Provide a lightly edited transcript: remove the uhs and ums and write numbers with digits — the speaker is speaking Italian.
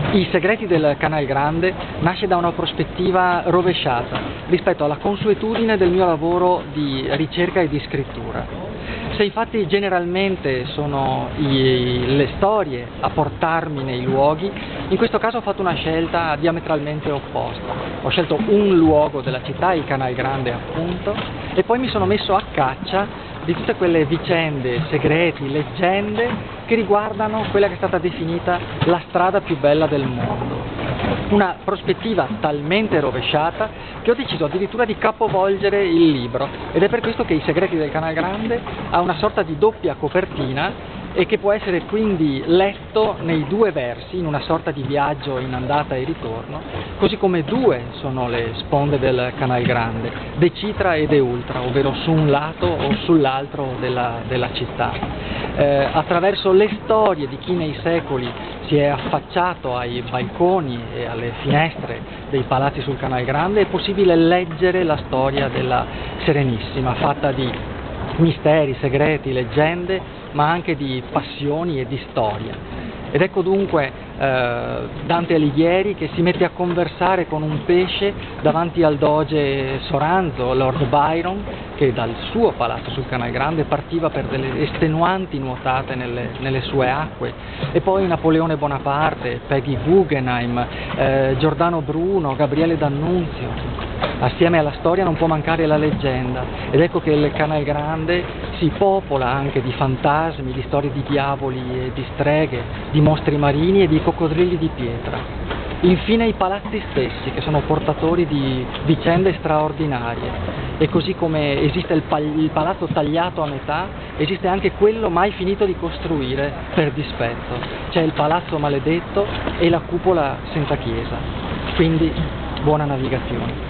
I segreti del Canal Grande nasce da una prospettiva rovesciata rispetto alla consuetudine del mio lavoro di ricerca e di scrittura. Se infatti generalmente sono le storie a portarmi nei luoghi, in questo caso ho fatto una scelta diametralmente opposta. Ho scelto un luogo della città, il Canal Grande appunto, e poi mi sono messo a caccia di tutte quelle vicende, segreti, leggende che riguardano quella che è stata definita la strada più bella del mondo. Una prospettiva talmente rovesciata che ho deciso addirittura di capovolgere il libro, ed è per questo che I segreti del Canal Grande ha una sorta di doppia copertina e che può essere quindi letto nei due versi, in una sorta di viaggio in andata e ritorno, così come due sono le sponde del Canal Grande, De Citra e De Ultra, ovvero su un lato o sull'altro della città. Attraverso le storie di chi nei secoli si è affacciato ai balconi e alle finestre dei palazzi sul Canal Grande è possibile leggere la storia della Serenissima, fatta di misteri, segreti, leggende, ma anche di passioni e di storia. Ed ecco dunque Dante Alighieri che si mette a conversare con un pesce davanti al doge Soranzo, Lord Byron, che dal suo palazzo sul Canal Grande partiva per delle estenuanti nuotate nelle sue acque, e poi Napoleone Bonaparte, Peggy Guggenheim, Giordano Bruno, Gabriele D'Annunzio. Assieme alla storia non può mancare la leggenda, ed ecco che il Canal Grande si popola anche di fantasmi, di storie di diavoli e di streghe, di mostri marini e di coccodrilli di pietra. Infine i palazzi stessi, che sono portatori di vicende straordinarie, e così come esiste il palazzo tagliato a metà, esiste anche quello mai finito di costruire per dispetto. C'è il palazzo maledetto e la cupola senza chiesa. Quindi buona navigazione.